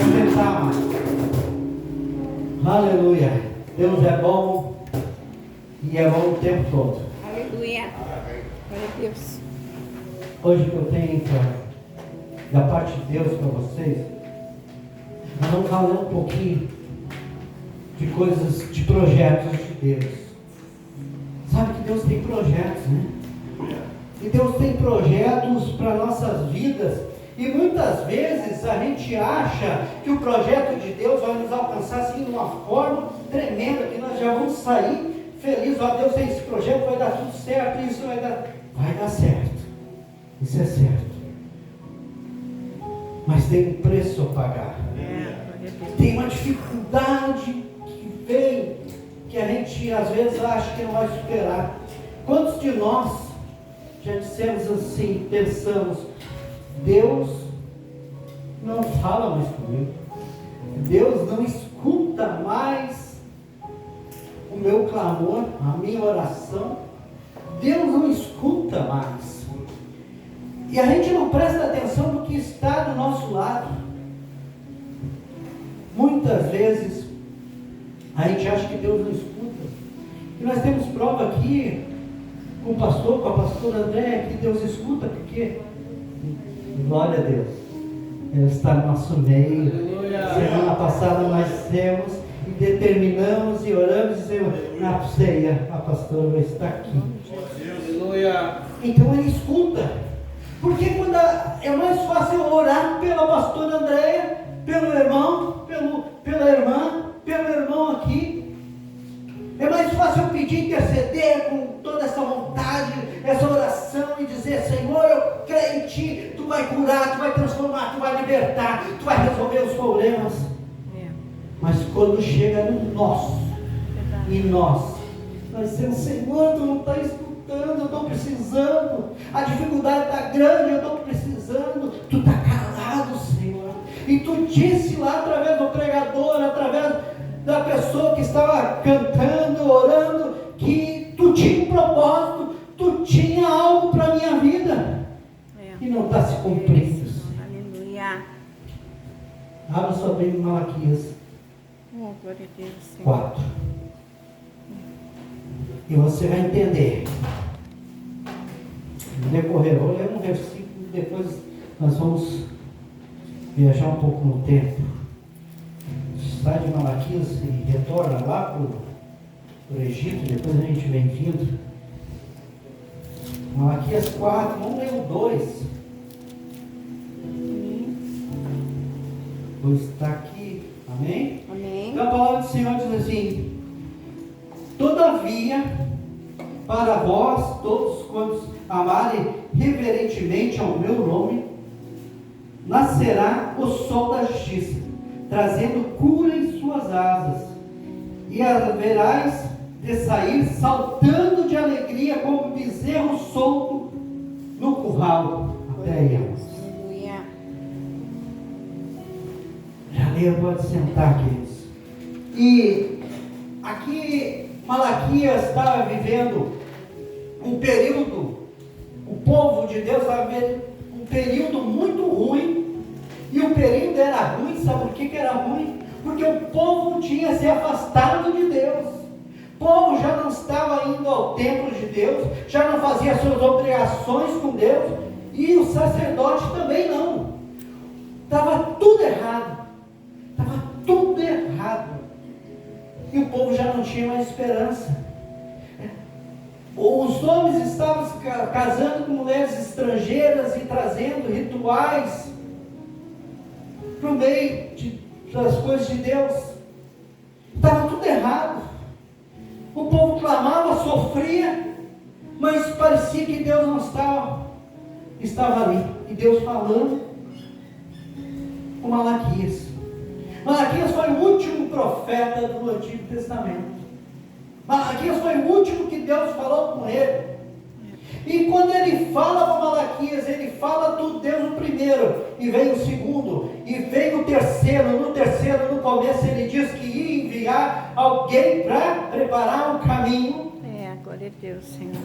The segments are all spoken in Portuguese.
Pode sentar, mano. Aleluia. Deus é bom e é bom o tempo todo. Aleluia. Glória a Deus. Hoje que eu tenho da parte de Deus para vocês, nós vamos falar um pouquinho de coisas, de projetos de Deus. Sabe que Deus tem projetos, né? E Deus tem projetos para nossas vidas. E muitas vezes a gente acha que o projeto de Deus vai nos alcançar assim de uma forma tremenda, que nós já vamos sair felizes. Ó, Deus tem esse projeto, vai dar tudo certo, isso vai dar certo. Isso é certo. Mas tem um preço a pagar. Tem uma dificuldade que vem, que a gente às vezes acha que não vai superar. Quantos de nós já dissemos assim, pensamos, Deus não fala mais comigo, Deus não escuta mais o meu clamor, a minha oração, Deus não escuta mais. E a gente não presta atenção no que está do nosso lado. Muitas vezes a gente acha que Deus não escuta. E nós temos prova aqui com o pastor, com a pastora André, que Deus escuta, porque glória a Deus, Ele está no nosso meio. Semana passada nós dissemos e determinamos e oramos e dizemos, na ceia a pastora está aqui. Então Ele escuta. Porque quando é mais fácil orar pela pastora Andréia, pelo irmão, pela irmã, pelo irmão aqui. É mais fácil eu pedir, interceder com toda essa vontade, essa oração e dizer, Senhor, eu creio em Ti, Tu vai curar, Tu vai transformar, Tu vai libertar, Tu vai resolver os problemas. Mas quando chega no nosso, em nós dizemos, Senhor, Tu não está escutando, eu estou precisando, a dificuldade está grande, eu estou precisando, Tu está calado, Senhor. E Tu disse lá através do pregador, através da pessoa que estava cantando, orando, que Tu tinha um propósito, Tu tinha algo para a minha vida, e não está se cumprindo. Aleluia. Abra sua Bíblia em Malaquias Glória a Deus, Senhor. 4. E você vai entender. No decorrer, vou ler um versículo, depois nós vamos viajar um pouco no tempo. Sai de Malaquias e retorna lá para o Egito, depois a gente vem vindo. Malaquias 4, vamos ler o 2. O 2 está aqui, amém? Amém. Então a palavra do Senhor diz assim, todavia, para vós todos quantos amarem reverentemente ao meu nome, nascerá o sol da justiça, trazendo cura em suas asas, e haverás de sair saltando de alegria como bezerro solto no curral. Até aí, irmãos. Aleluia. Já leio, pode sentar, queridos. E aqui Malaquias estava vivendo um período, o povo de Deus estava vivendo um período muito ruim. E o período era ruim, sabe por que era ruim? Porque o povo tinha se afastado de Deus. O povo já não estava indo ao templo de Deus, já não fazia suas obrigações com Deus, e o sacerdote também não. Estava tudo errado. Estava tudo errado. E o povo já não tinha mais esperança. Os homens estavam casando com mulheres estrangeiras e trazendo rituais para o meio das coisas de Deus. Estava tudo errado. O povo clamava, sofria, mas parecia que Deus não estava ali. E Deus falando com Malaquias. Malaquias foi o último profeta do Antigo Testamento. Malaquias foi o último que Deus falou com ele. E quando ele fala para Malaquias, ele fala do Deus o primeiro, e vem o segundo, e vem o terceiro. No terceiro, no começo, ele diz que ia enviar alguém para preparar um caminho. Glória a Deus, Senhor.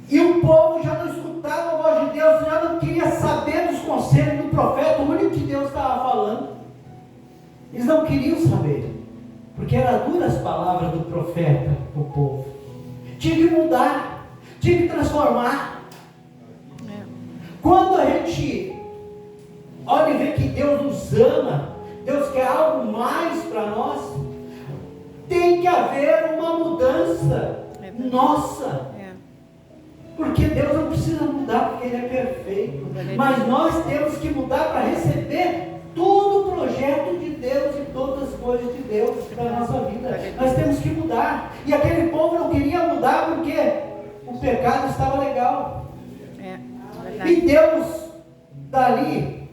E o povo já não escutava a voz de Deus, já não queria saber dos conselhos do profeta. O único que Deus estava falando Eles não queriam saber, porque eram duras as palavras do profeta para o povo. Tinha que mudar, tinha que transformar. Quando a gente olha e vê que Deus nos ama, Deus quer algo mais para nós, tem que haver uma mudança nossa. Porque Deus não precisa mudar, porque Ele é perfeito. Mas nós temos que mudar para receber todo o projeto de Deus e todas as coisas de Deus para a nossa vida. Nós temos que mudar. E aquele povo não queria mudar porque o pecado estava legal. E Deus, dali,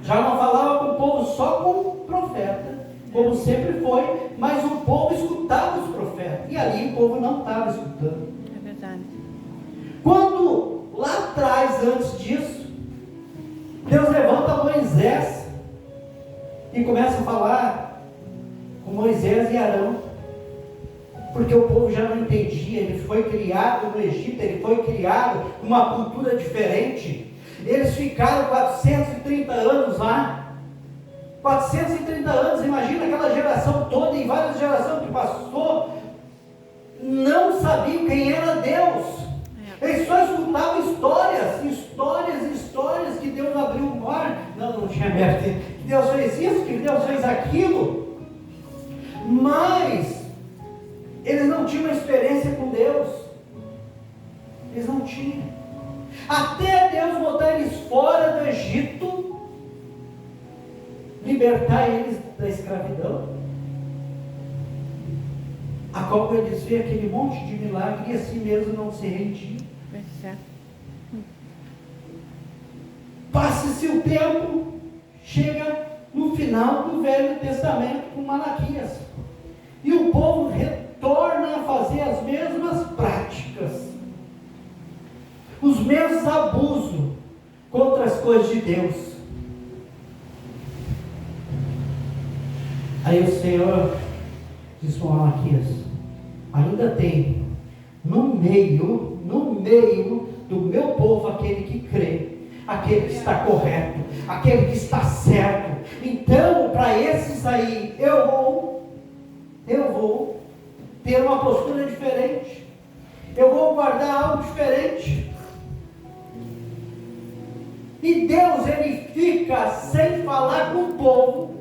já não falava com o povo só com o profeta, como sempre foi, mas o povo escutava os profetas. E ali o povo não estava escutando. É verdade. Quando lá atrás, antes disso, Deus levanta Moisés e começa a falar com Moisés e Arão, porque o povo já não entendia. Ele foi criado no Egito, ele foi criado com uma cultura diferente. Eles ficaram 430 anos lá, 430 anos, imagina aquela geração toda, e várias gerações que passou, não sabiam quem era Deus. Eles só escutavam histórias que Deus abriu o mar. Não tinha aberto. Que Deus fez isso, que Deus fez aquilo. Mas eles não tinham uma experiência com Deus. Eles não tinham. Até Deus botar eles fora do Egito, libertar eles da escravidão, a qual eles vê aquele monte de milagre e assim mesmo não se rendiam. Passa-se o tempo, chega no final do Velho Testamento com Malaquias, e o povo retorna a fazer as mesmas práticas, os mesmos abusos contra as coisas de Deus. Aí o Senhor diz para Malaquias: ainda tem no meio do meu povo aquele que crê, aquele que está correto, aquele que está certo. Então, para esses aí, eu vou ter uma postura diferente, eu vou guardar algo diferente. E Deus, Ele fica sem falar com o povo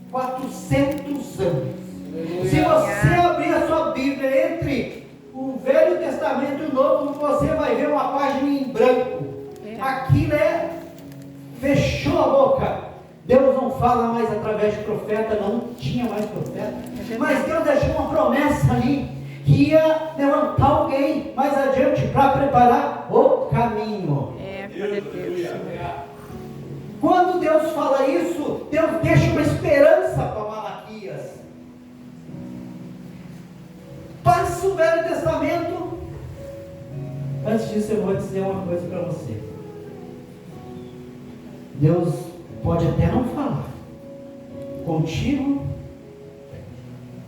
400 anos. Se você abrir a sua Bíblia entre o Velho Testamento e o Novo, você vai ver uma página em branco. Aquilo fechou a boca. Deus não fala mais através de profeta, não tinha mais profeta. Mas Deus deixou uma promessa ali, que ia levantar alguém mais adiante para preparar o caminho. Glória a Deus. Quando Deus fala isso, Deus deixa uma esperança para Malaquias. Passa o Velho Testamento. Antes disso, eu vou dizer uma coisa para você. Deus pode até não falar contigo.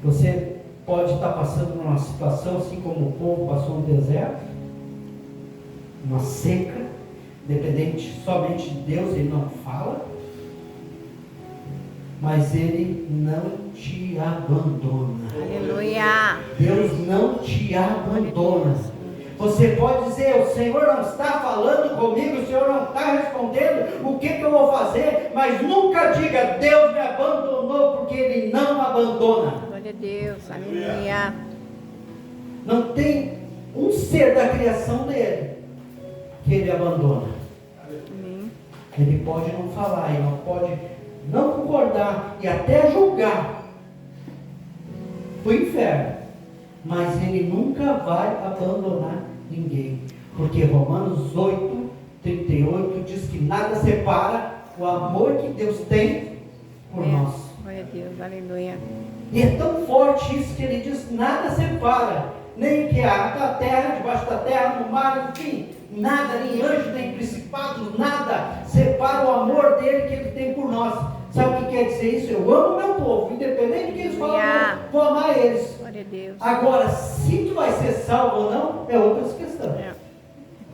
Você pode estar passando por uma situação assim como o povo passou no deserto, uma seca, dependente somente de Deus. Ele não fala, mas Ele não te abandona. Aleluia. Deus não te abandona. Você pode dizer: o Senhor não está falando comigo, o Senhor não está respondendo, o que eu vou fazer? Mas nunca diga: Deus me abandonou, porque Ele não abandona. Glória a Deus. Aleluia. Não tem um ser da criação dele que Ele abandona. Amém. Ele pode não falar, Ele não pode não concordar e até julgar o inferno, mas Ele nunca vai abandonar ninguém, porque Romanos 8:38 diz que nada separa o amor que Deus tem por nós. Glória a Deus. Aleluia. E é tão forte isso que Ele diz: nada separa, nem que a da terra, debaixo da terra, no mar, enfim, nada, nem anjo, nem principado, nada separa o amor dele que Ele tem por nós. Sabe o que quer dizer isso? Eu amo meu povo, independente do que eles falam, vou amar eles. Glória a Deus. Agora, se tu vai ser salvo ou não, é outra questão.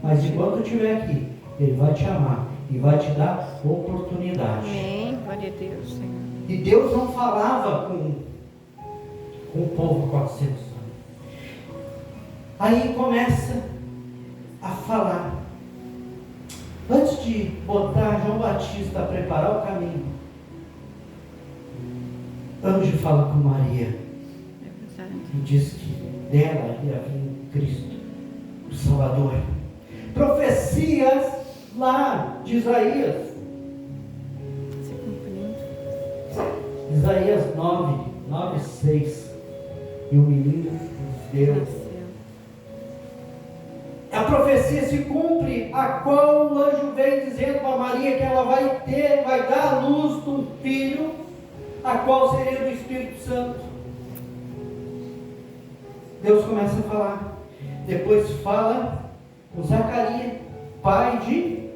Mas enquanto tu estiver aqui, Ele vai te amar e vai te dar oportunidade. Amém. Glória a Deus, Senhor. E Deus não falava com o povo há 400 anos. Aí começa a falar. Antes de botar João Batista a preparar o caminho, anjo fala com Maria e diz que dela ia vir Cristo, o Salvador. Profecias lá de Isaías. Se cumprindo. Isaías 9:6. E o menino Deus. Nasceu. A profecia se cumpre, a qual o anjo vem dizendo para Maria que ela vai dar à luz de um filho, a qual seria do Espírito Santo. Deus começa a falar. Depois fala com Zacarias, pai de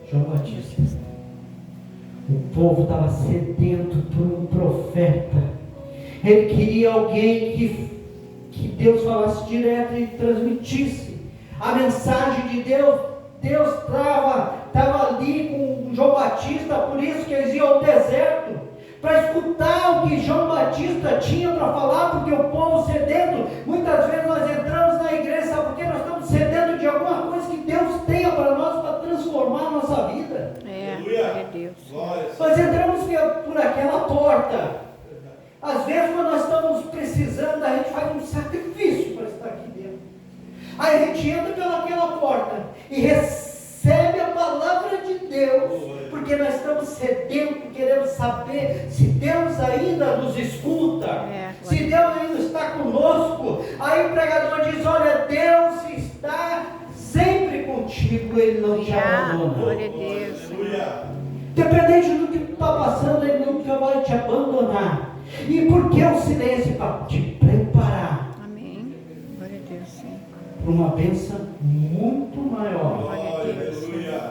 João Batista. O povo estava sedento por um profeta. Ele queria alguém que Deus falasse direto e transmitisse a mensagem de Deus. Deus estava ali com João Batista, por isso que eles iam ao deserto, para escutar o que João Batista tinha para falar, porque o povo sedento, muitas vezes nós entramos na igreja, sabe por quê? Nós estamos sedento de alguma coisa que Deus tenha para nós, para transformar a nossa vida. Glória a Deus. Nós entramos por aquela porta. Às vezes, quando nós estamos precisando, a gente faz um sacrifício para estar aqui dentro. Aí a gente entra pelaquela porta e recebe a palavra de Deus, porque nós estamos sedentos, queremos saber se Deus ainda nos escuta, se Deus ainda está conosco. Aí o pregador diz: olha, Deus está sempre contigo, Ele não te abandona. Glória a Deus. Independente do que está passando, Ele nunca vai te abandonar. E por que o silêncio? Para te preparar. Amém. Glória a Deus, sim. Para uma bênção muito maior. Glória a Deus.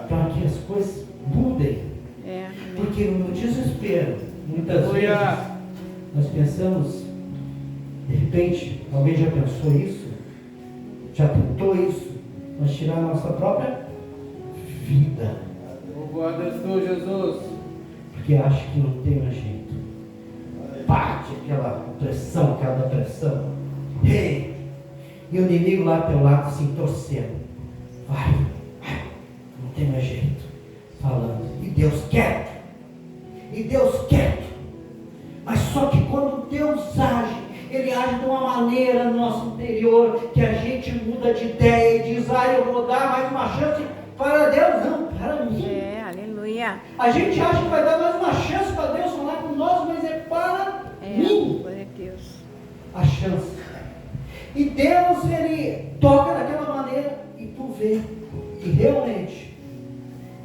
Para que as coisas mudem. Amém. Porque no desespero, muitas vezes, nós pensamos, de repente, alguém já pensou isso? Já tentou isso? Nós tirar a nossa própria vida. Louvado és tu, Jesus. Porque acha que não tem mais jeito. Bate aquela pressão, cada pressão. Ei! E o inimigo lá ao teu lado assim, torcendo. Vai, não tem mais jeito. Falando. E Deus quieto. E Deus quieto. Mas só que quando Deus age, Ele age de uma maneira no nosso interior, que a gente muda de ideia e diz: eu vou dar mais uma chance para Deus, não, para mim. Aleluia. A gente acha que vai dar mais uma chance para Deus falar com nós, mas é para mim. Glória a Deus. A chance. E Deus, Ele toca daquela maneira e tu vê que realmente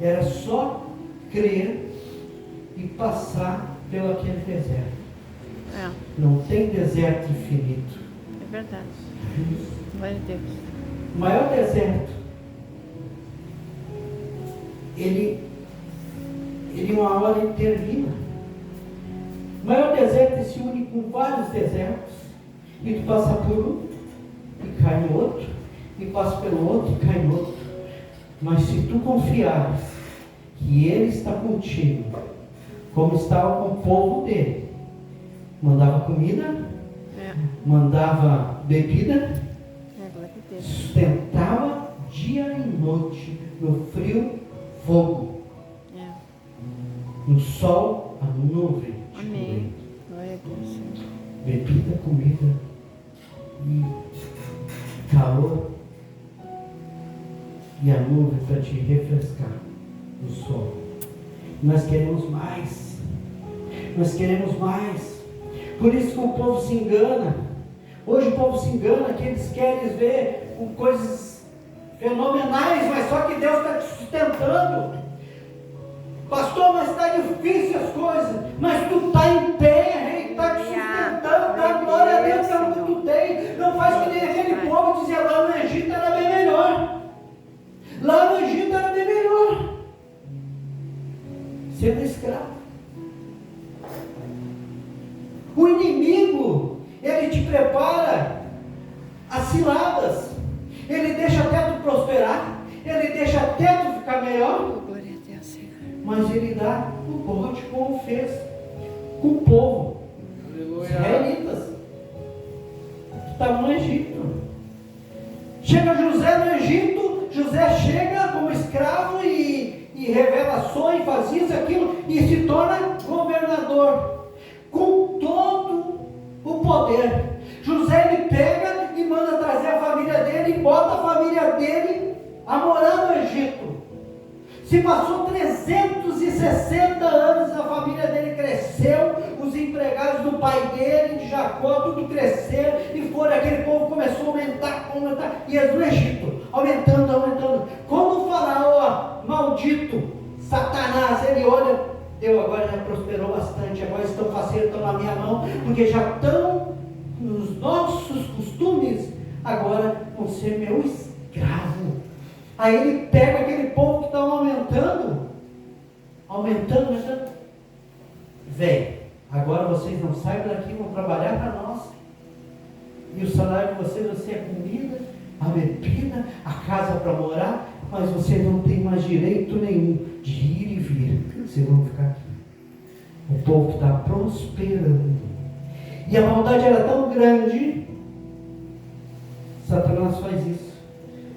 era só crer e passar pelo aquele deserto. Não tem deserto infinito. É verdade. Glória a Deus. O maior deserto, ele uma hora ele termina. O maior deserto se une com vários desertos, e tu passa por um e cai no outro, e passa pelo outro e cai no outro. Mas se tu confiares que Ele está contigo, como estava com o povo dele, mandava comida, mandava bebida, sustentava dia e noite, no frio, fogo, no sol, a nuvem. Amém. Glória a Deus. Bebida, comida e calor, e a nuvem para te refrescar no sol. Nós queremos mais. Nós queremos mais. Por isso que o povo se engana. Hoje o povo se engana que eles querem ver com coisas fenomenais, mas só que Deus está te sustentando. Pastor, mas está difícil as coisas, mas tu está em pé, Ele está te sustentando, dá glória a Deus pelo que tu tem. Não faz que nem aquele povo que dizia: lá no Egito era bem melhor. Lá no Egito era bem melhor. Sendo escravo. O inimigo, ele te prepara as ciladas. Ele deixa até tu prosperar. Ele deixa até tu ficar melhor. Glória a Deus, Senhor. Mas Ele dá o bote como fez com o povo, os Aleluia. israelitas, que estavam no Egito. Chega José no Egito, José chega como escravo e revelações, faz isso, aquilo, e se torna governador, com todo o poder. José ele pega e manda trazer a família dele, e bota a família dele a morar no Egito. Se passou 360 anos, a família dele cresceu, os empregados do pai dele, de Jacó, tudo cresceram, e foram, aquele povo começou a aumentar, e eles no Egito, aumentando. Quando o faraó, maldito, Satanás, ele olha, Deus agora já prosperou bastante, agora estão faceiros, estão na minha mão, porque já estão nos nossos costumes, agora vão ser meu escravo. Aí ele pega aquele povo que estava aumentando. Vem, agora vocês não saem daqui, vão trabalhar para nós. E o salário de vocês vai ser a comida, a bebida, a casa para morar, mas vocês não têm mais direito nenhum de ir e vir. Vocês vão ficar aqui. O povo está prosperando. E a maldade era tão grande, Satanás faz isso.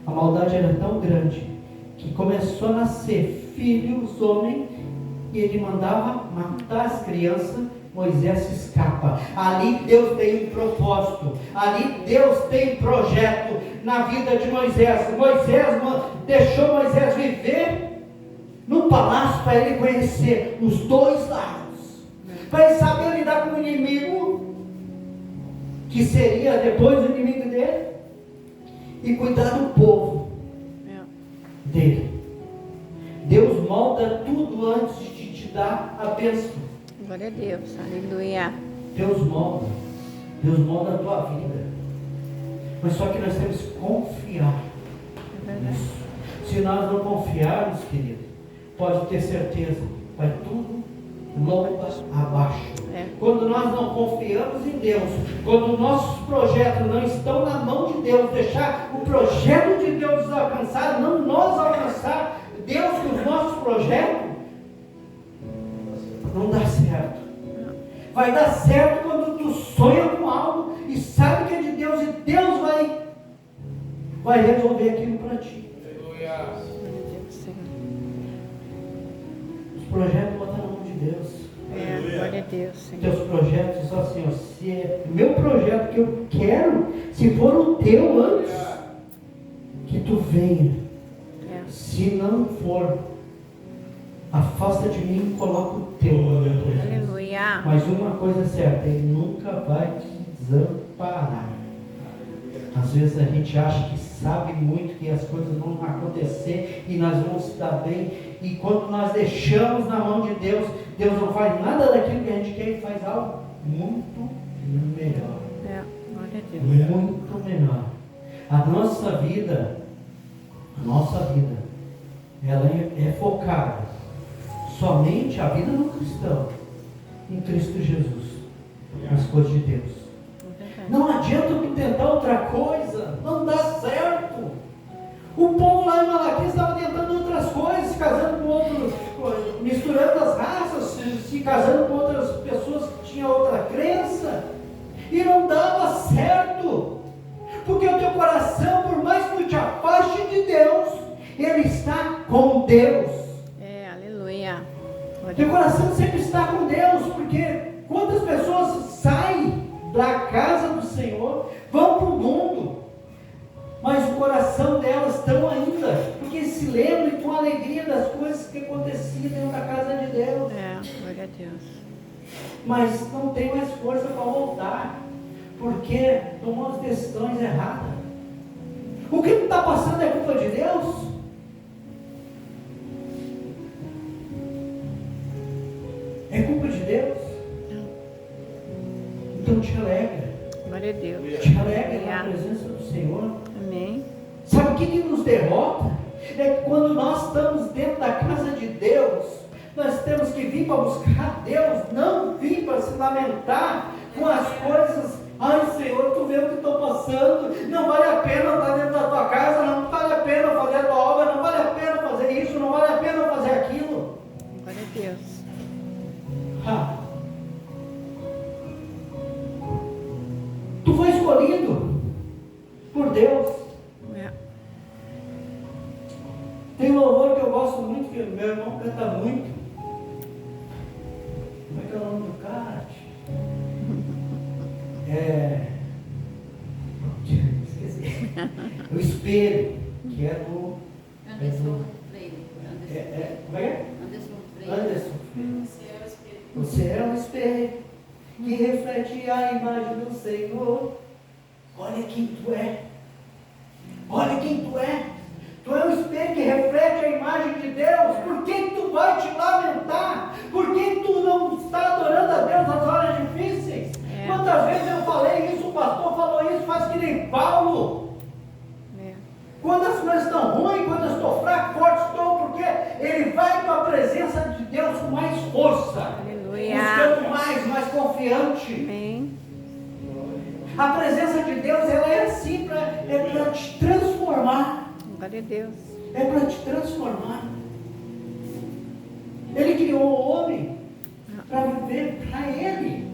A maldade era tão grande que começou a nascer filhos, homens, e ele mandava matar as crianças. Moisés se escapa. Ali Deus tem um propósito, ali Deus tem um projeto na vida de Moisés. Deixou Moisés viver num palácio para ele conhecer os dois lados, para ele saber lidar com o inimigo, que seria depois o inimigo dele, e cuidar do povo dele. Deus molda tudo antes de te dar a bênção. Glória a Deus, aleluia. Deus molda a tua vida. Mas só que nós temos que confiar nisso. Se nós não confiarmos, querido, pode ter certeza, vai tudo lomba abaixo. Quando nós não confiamos em Deus, quando nossos projetos não estão na mão de Deus, deixar o projeto de Deus nos alcançar, não nós alcançar Deus com os nossos projetos, não dá certo. Vai dar certo quando tu sonha com algo e sabe que é de Deus, e Deus vai resolver aquilo para ti. Aleluia. Os projetos botam na mão de Deus. Glória a Deus, Senhor. Teus projetos, só assim, ó, se é o meu projeto que eu quero, se for o teu antes, que tu venha. Se não for, afasta de mim e coloca o teu no meu projeto. Aleluia. Mas uma coisa é certa, Ele nunca vai te desamparar. Às vezes a gente acha que sabe muito, que as coisas vão acontecer e nós vamos se dar bem, e quando nós deixamos na mão de Deus, Deus não faz nada daquilo que a gente quer e faz algo muito melhor. Glória a Deus. Muito melhor. A nossa vida, ela é focada somente a vida do cristão em Cristo Jesus, nas coisas de Deus. Não adianta tu tentar outra coisa, não dá certo. O povo lá em Malaquias estava tentando outras coisas, se casando com outros, misturando as raças, se casando com outras pessoas que tinham outra crença, e não dava certo, porque o teu coração, por mais que tu te afaste de Deus, ele está com Deus. Aleluia. Teu coração sempre está com Deus, porque quantas pessoas saem da casa do Senhor, vão para o mundo, mas o coração delas estão ainda, porque se lembram com alegria das coisas que aconteciam dentro da casa de Deus. Glória a Deus. Mas não tem mais força para voltar, porque tomou as decisões erradas. O que está passando é culpa de Deus? É culpa de Deus? Então te alegra. Glória a Deus. Te alegra na presença do Senhor. Amém. Sabe o que nos derrota? É que quando nós estamos dentro da casa de Deus, nós temos que vir para buscar Deus, não vir para se lamentar com as coisas. Ai Senhor, tu vê o que estou passando, não vale a pena estar dentro da tua casa, não vale a pena fazer a tua obra, não vale a pena fazer isso, não vale a pena fazer aquilo. Glória a Deus. Deus. É. Tem um louvor que eu gosto muito, que meu irmão canta muito. Como é que é o nome do cara? Esqueci. O espelho, que é do. Anderson Freire. Como é? Anderson Freire. Anderson. Você é um espelho que reflete a imagem do Senhor. Olha quem tu é. Olha quem tu é. Tu é um espelho que reflete a imagem de Deus. Por que tu vai te lamentar? Por que tu não está adorando a Deus nas horas difíceis? Quantas vezes eu falei isso, o pastor falou isso, faz que nem Paulo. Quando as coisas estão ruins, quando eu estou fraco, forte estou, porque ele vai para a presença de Deus com mais força. Aleluia. Buscando mais confiante. Amém. A presença de Deus, ela é assim, é para te transformar. Glória a Deus. É para te transformar. Ele criou o homem para viver para Ele.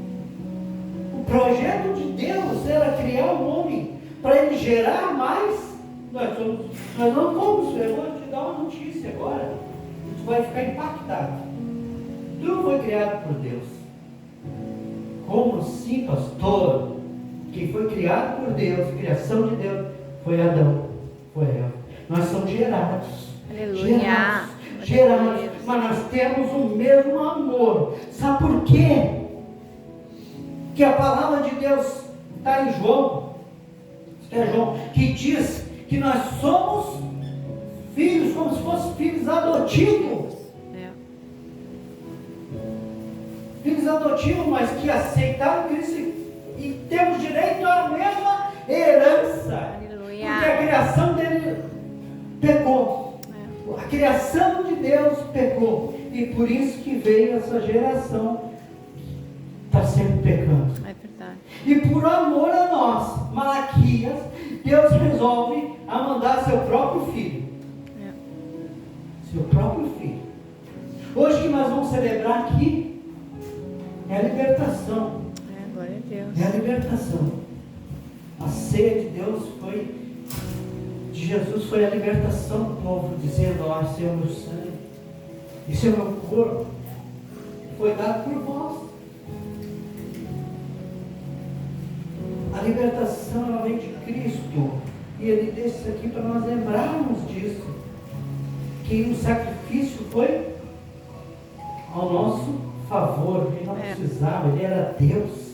O projeto de Deus era criar o homem para ele gerar mais. Nós não vamos, eu vou te dar uma notícia agora. Tu vai ficar impactado. Tu não foi criado por Deus. Como assim, pastor? Quem foi criado por Deus, criação de Deus, foi Adão, foi Eva. Nós somos gerados. Aleluia. Gerados, mas nós temos o mesmo amor. Sabe por quê? Que a palavra de Deus está em João, que diz que nós somos filhos, como se fossem filhos adotivos. Filhos adotivos, mas que aceitaram Cristo e temos direito à mesma herança. Aleluia. Porque a criação dele pecou. A criação de Deus pecou. E por isso que veio essa geração está sempre pecando. É verdade. E por amor a nós, Malaquias, Deus resolve a mandar seu próprio filho. Seu próprio filho. Hoje que nós vamos celebrar aqui é a libertação. Glória a Deus. É a libertação. A ceia de Deus de Jesus foi a libertação do povo, dizendo: ó, esse é o meu sangue, esse é o meu corpo, foi dado por vós. A libertação, ela vem de Cristo, e Ele deixa isso aqui para nós lembrarmos disso, que o sacrifício foi ao nosso favor. Ele não precisava, Ele era Deus.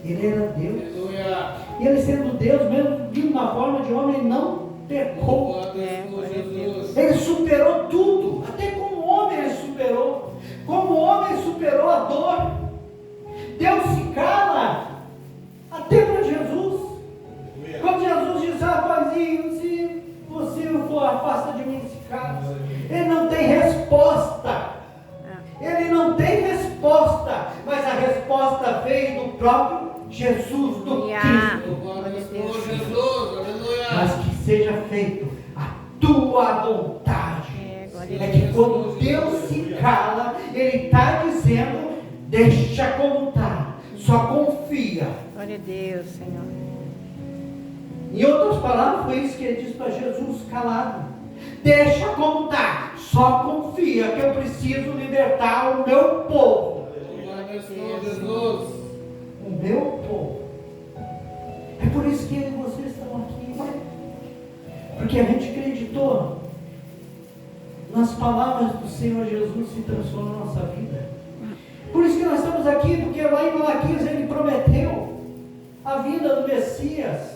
Ele era Deus. Aleluia. E Ele sendo Deus, mesmo vindo na forma de homem, Ele não pecou. Jesus. Ele superou tudo. Até como homem Ele superou. Como homem Ele superou a dor. Deus se cala até para Jesus. Quando Jesus diz: rapazinho, se você for, afasta de mim esse cara. Ele não tem resposta. Ele não tem resposta. Mas a resposta veio do próprio Jesus, do Cristo. Jesus. Aleluia. Mas que seja feito a tua vontade. É que quando Deus se cala, Ele está dizendo: deixa como está, só confia. Glória a Deus, Senhor. Em outras palavras, foi isso que Ele disse para Jesus calado: deixa como está, só confia que eu preciso libertar o meu povo. Jesus. O meu povo. É por isso que eu e vocês estão aqui, né? Porque a gente acreditou nas palavras do Senhor Jesus se transformam na nossa vida. Por isso que nós estamos aqui, porque lá em Malaquias Ele prometeu a vinda do Messias.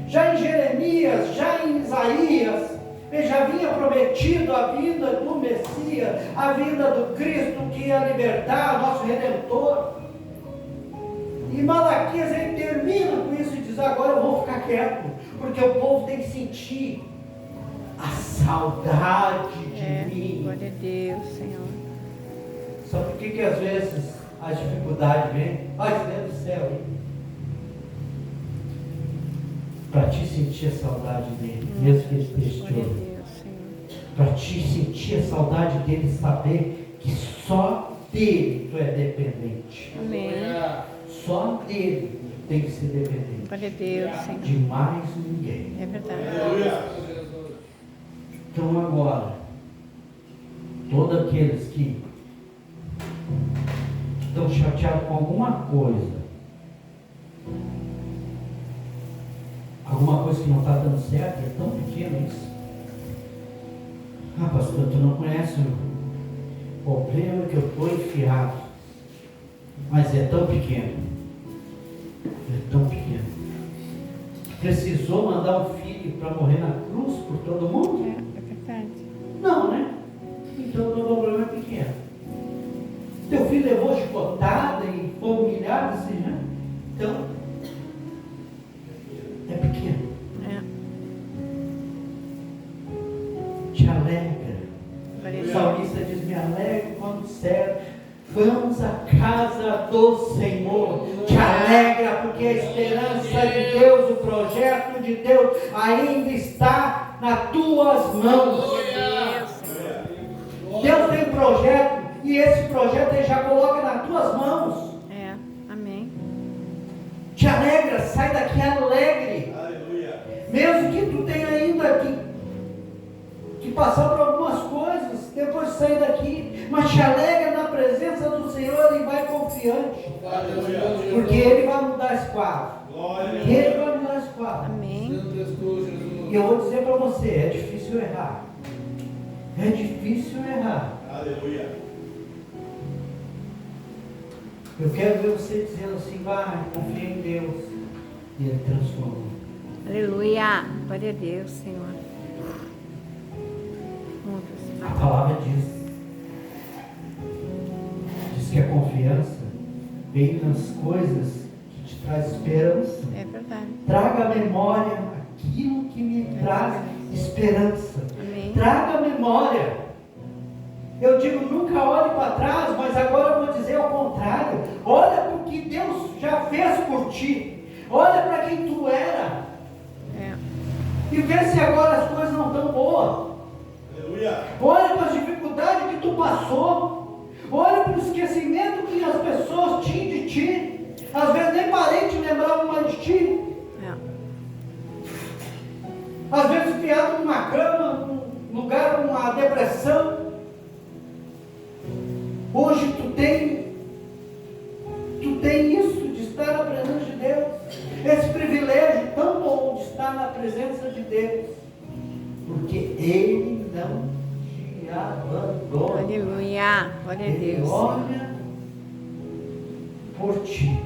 Já em Jeremias, já em Isaías, Ele já vinha prometido a vinda do Messias, a vinda do Cristo que ia libertar, nosso Redentor. E Malaquias Ele termina com isso e diz: agora eu vou ficar quieto, porque o povo tem que sentir a saudade de mim. Glória a Deus, Senhor. Sabe por que às vezes a dificuldade vem? Pai de Deus do céu, para te sentir a saudade dele, mesmo que ele esteja te Glória a ouvindo. Deus, Senhor. Para te sentir a saudade dele, saber que só dele tu é dependente. Amém. Só dele. tem que ser dependente Glória a Deus, Senhor. de mais ninguém. É verdade. Aleluia. Então agora, todos aqueles que estão chateados com alguma coisa que não está dando certo, é tão pequeno isso. Ah, pastor, tu não conhece o problema que eu estou enfiado, mas é tão pequeno. É tão pequeno. Precisou mandar um filho para morrer na cruz por todo mundo? É verdade. Não, né? Então o problema é pequeno. Teu filho levou chicotada e foi humilhado assim, né? Então, é pequeno. É. Te alegra. Glória a O Deus. salmista diz: me alegro quando disser, vamos à casa do Senhor. Te alegra porque a esperança de Deus, o projeto de Deus ainda está nas tuas mãos. Deus tem um projeto e esse projeto Ele já coloca nas tuas mãos. É. Amém. Te alegra, sai daqui alegre. Aleluia. Mesmo que tu tenha ainda que passar por algumas coisas, depois de sair daqui, mas te alegra na presença do Senhor e vai confiante. Aleluia. Porque Ele vai mudar esse quadro. Glória. Ele vai mudar esse quadro. Amém. Santo Jesus. E eu vou dizer para você, é difícil errar. É difícil errar. Aleluia. Eu quero ver você dizendo assim, vai, confia em Deus. E Ele transforma. Aleluia. Glória a Deus, Senhor. A palavra diz que a confiança vem nas coisas que te traz esperança. É verdade. Traga à memória aquilo que me traz esperança. Amém. Traga à memória. Eu digo, nunca olhe para trás, mas agora eu vou dizer ao contrário. Olha para o que Deus já fez por ti. Olha para quem tu era. É. E vê se agora as coisas não estão boas. Aleluia. Olha para as dificuldades que tu passou. Olha para o esquecimento que as pessoas tinham de ti. Às vezes nem parente lembrava mais de ti. É. Às vezes criado numa cama, num lugar, numa depressão. Hoje tu tem isso de estar na presença de Deus. Esse privilégio tão bom de estar na presença de Deus. Porque Ele não te abandona. Aleluia. Glória a Ele Deus. olha por ti.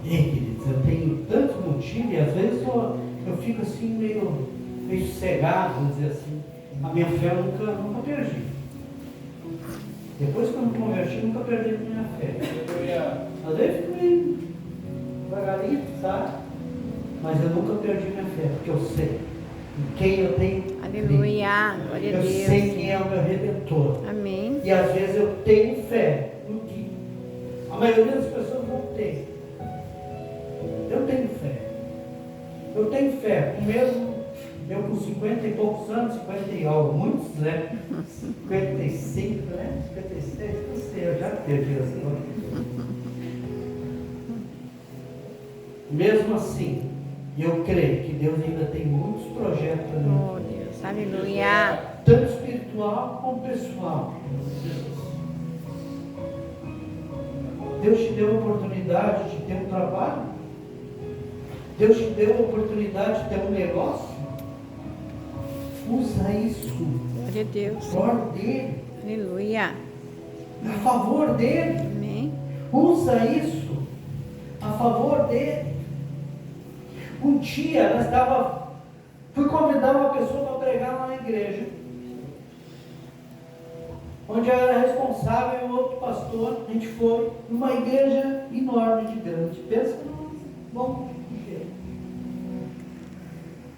Ei, queridos, eu tenho tantos motivos e às vezes eu fico assim meio cegado, vamos dizer assim. A minha fé eu nunca perdi. Depois que eu me converti, nunca perdi a minha fé. Aleluia. Às vezes fico meio devagarinho, sabe? Mas eu nunca perdi minha fé, porque eu sei em quem eu tenho crido. Aleluia. Glória a Eu Deus. sei quem é o meu Redentor. Amém. E às vezes eu tenho fé no que a maioria das pessoas não tem. Eu tenho fé. Eu tenho fé. Mesmo eu com 50 e poucos anos, 50 e algo, muitos, né? 55, né? 56, não sei, eu já perdi as contas. Mesmo assim, eu creio que Deus ainda tem muitos projetos para mim. Oh, Deus. Aleluia. Tanto espiritual como pessoal. Deus te deu a oportunidade de ter um trabalho. Deus te deu a oportunidade de ter um negócio. Usa isso Glória a Deus. por dele, Aleluia. a favor dele. Amém. Usa isso a favor dele. Um dia fui convidar uma pessoa para pregar lá na igreja, onde eu era responsável e um outro pastor. A gente foi numa igreja enorme de grande. Pensa num bom jeito.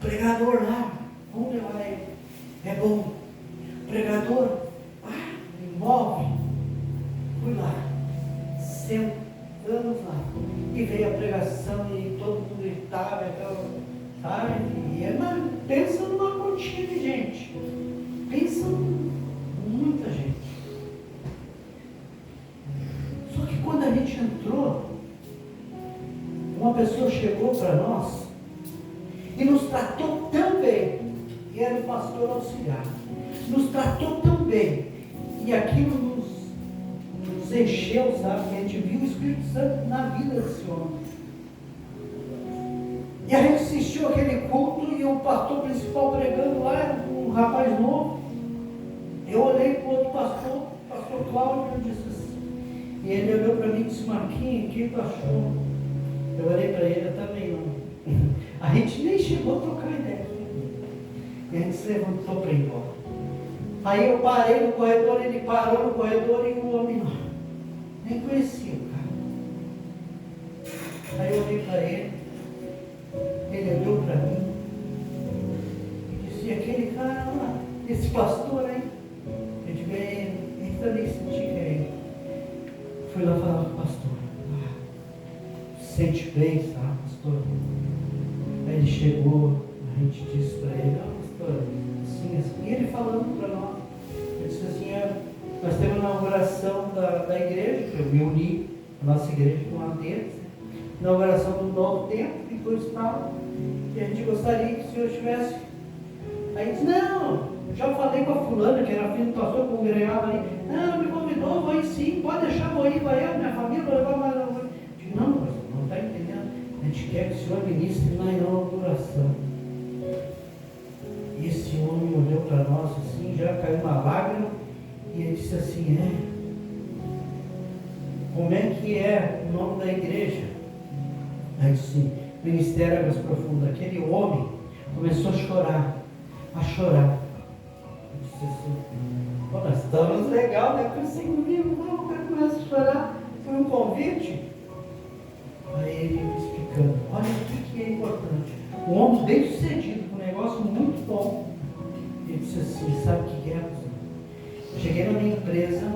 Pregador lá, vamos levar ele. É bom. Pregador, me move. Fui lá, sentamos lá. E veio a pregação e todo mundo gritava, sabe? Pensa numa quantia de gente. Pensa muita gente. Só que quando a gente entrou, pessoa chegou para nós e nos tratou tão bem, e era o pastor auxiliar, nos tratou tão bem, e aquilo nos encheu, sabe? A gente viu o Espírito Santo na vida desse homem. E a gente assistiu aquele culto e o pastor principal pregando lá, era um rapaz novo. Eu olhei para o outro pastor Cláudio, e eu disse assim, e ele olhou para mim e disse, Marquinhos, o que tu achou? Eu olhei para ele, eu também não. A gente nem chegou a trocar ideia. E a gente se levantou para ir embora. Aí eu parei no corredor, ele parou no corredor e o homem nem conhecia o cara. Aí eu olhei para ele olhou para mim e disse, aquele cara lá, esse pastor aí, eu digo, ele também senti que é ele. Fui lá falar com o pastor, sente bem, sabe, pastor? Aí ele chegou, a gente disse para ele, pastor, assim, assim, e ele falando para nós, ele disse assim, nós temos uma inauguração da igreja, que eu me uni, a nossa igreja com a deles, inauguração do novo templo, e coisa e tal, e a gente gostaria que o senhor estivesse. Aí disse, não, já falei com a fulana, que era filha do pastor, congregava ali, não, me convidou, vou ir sim, pode deixar, vou ir, vai eu, minha família, vou levar mais. Eu digo, não, pastor, não está entendendo, a gente quer que o senhor ministre na inauguração. E esse homem olhou para nós assim, já caiu uma lágrima, e ele disse assim, como é que é o nome da igreja? Aí disse, Ministério Águas Profundas. Aquele homem começou a chorar. Eu disse assim, nós estamos legal, né? Pensei comigo, não, o cara começa a chorar, foi um convite. Aí ele me explicando, olha o que é importante. Um homem bem sucedido, com um negócio muito bom. Ele disse assim, sabe o que é? Eu cheguei na minha empresa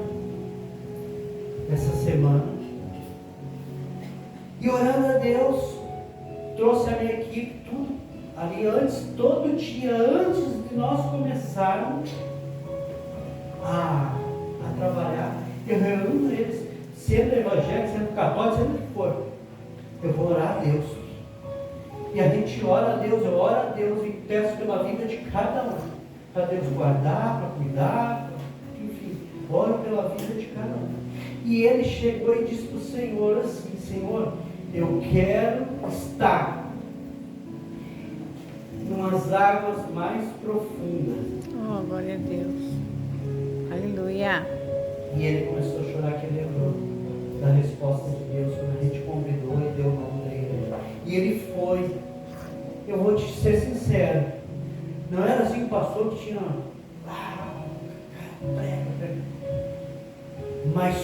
essa semana e orando a Deus, trouxe a minha equipe, tudo ali antes, todo dia, antes de nós começarmos a trabalhar, eu reúno eles, sendo evangélico, sendo católico, sendo o que for, eu vou orar a Deus. E a gente ora a Deus, eu oro a Deus e peço pela vida de cada um, para Deus guardar, para cuidar, enfim, oro pela vida de cada um. E ele chegou e disse para o Senhor assim, Senhor, eu quero estar nas águas mais profundas. Oh, glória a Deus. Aleluia. E ele começou a chorar, que ele lembrou da resposta de Deus quando a gente convidou e deu o nome da igreja. E ele foi. Eu vou te ser sincero, não era assim o pastor que tinha prega, mas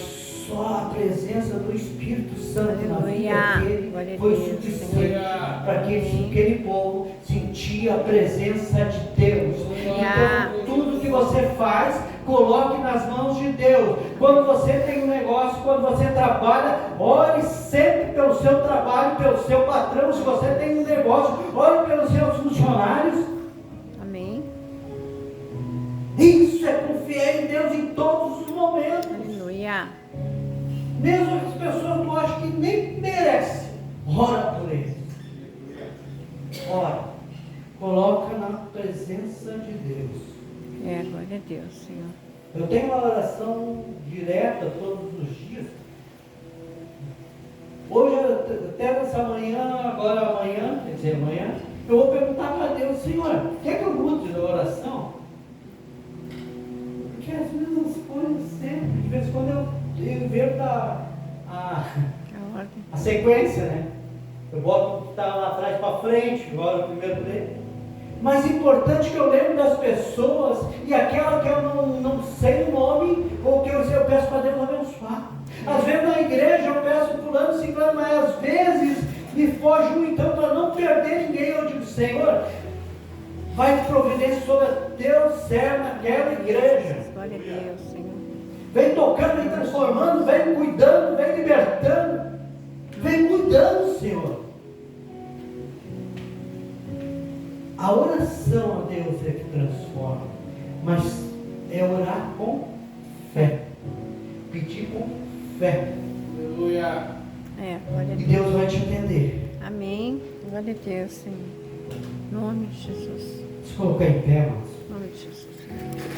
só a presença do Espírito Santo na vida dele foi suficiente para que aquele povo sentia a presença de Deus. Então, tudo que você faz, coloque nas mãos de Deus. Quando você tem um negócio, quando você trabalha, ore sempre pelo seu trabalho, pelo seu patrão. Se você tem um negócio, ore pelos seus funcionários. Amém. Isso é confiar em Deus em todos os momentos. Aleluia. Mesmo as pessoas tu acha que nem merecem, ora por eles. Ora, coloca na presença de Deus. Glória a Deus, Senhor. Eu tenho uma oração direta todos os dias. Hoje, até nessa manhã, agora amanhã, quer dizer amanhã, eu vou perguntar para Deus, Senhor, quer que eu mude a oração? Porque as mesmas coisas sempre, de vez em quando eu inverto a sequência, né? Eu boto o que está lá atrás para frente, agora o primeiro dele. Mas importante que eu lembre das pessoas, e aquela que eu não sei o nome, ou que eu peço para Deus abençoar. Às vezes na igreja eu peço fulano, ciclano, mas às vezes me foge um, então para não perder ninguém, eu digo, Senhor, vai de providência sobre o teu servo naquela igreja. Glória a Deus, Senhor. Vem tocando, vem transformando, vem cuidando, vem libertando, vem cuidando, Senhor. A oração a Deus é que transforma, mas é orar com fé, pedir com fé. Aleluia. Glória a E Deus. Deus vai te entender. Amém. Glória a Deus, Senhor. Em nome de Jesus. Se colocar em pé, irmãos. Em nome de Jesus.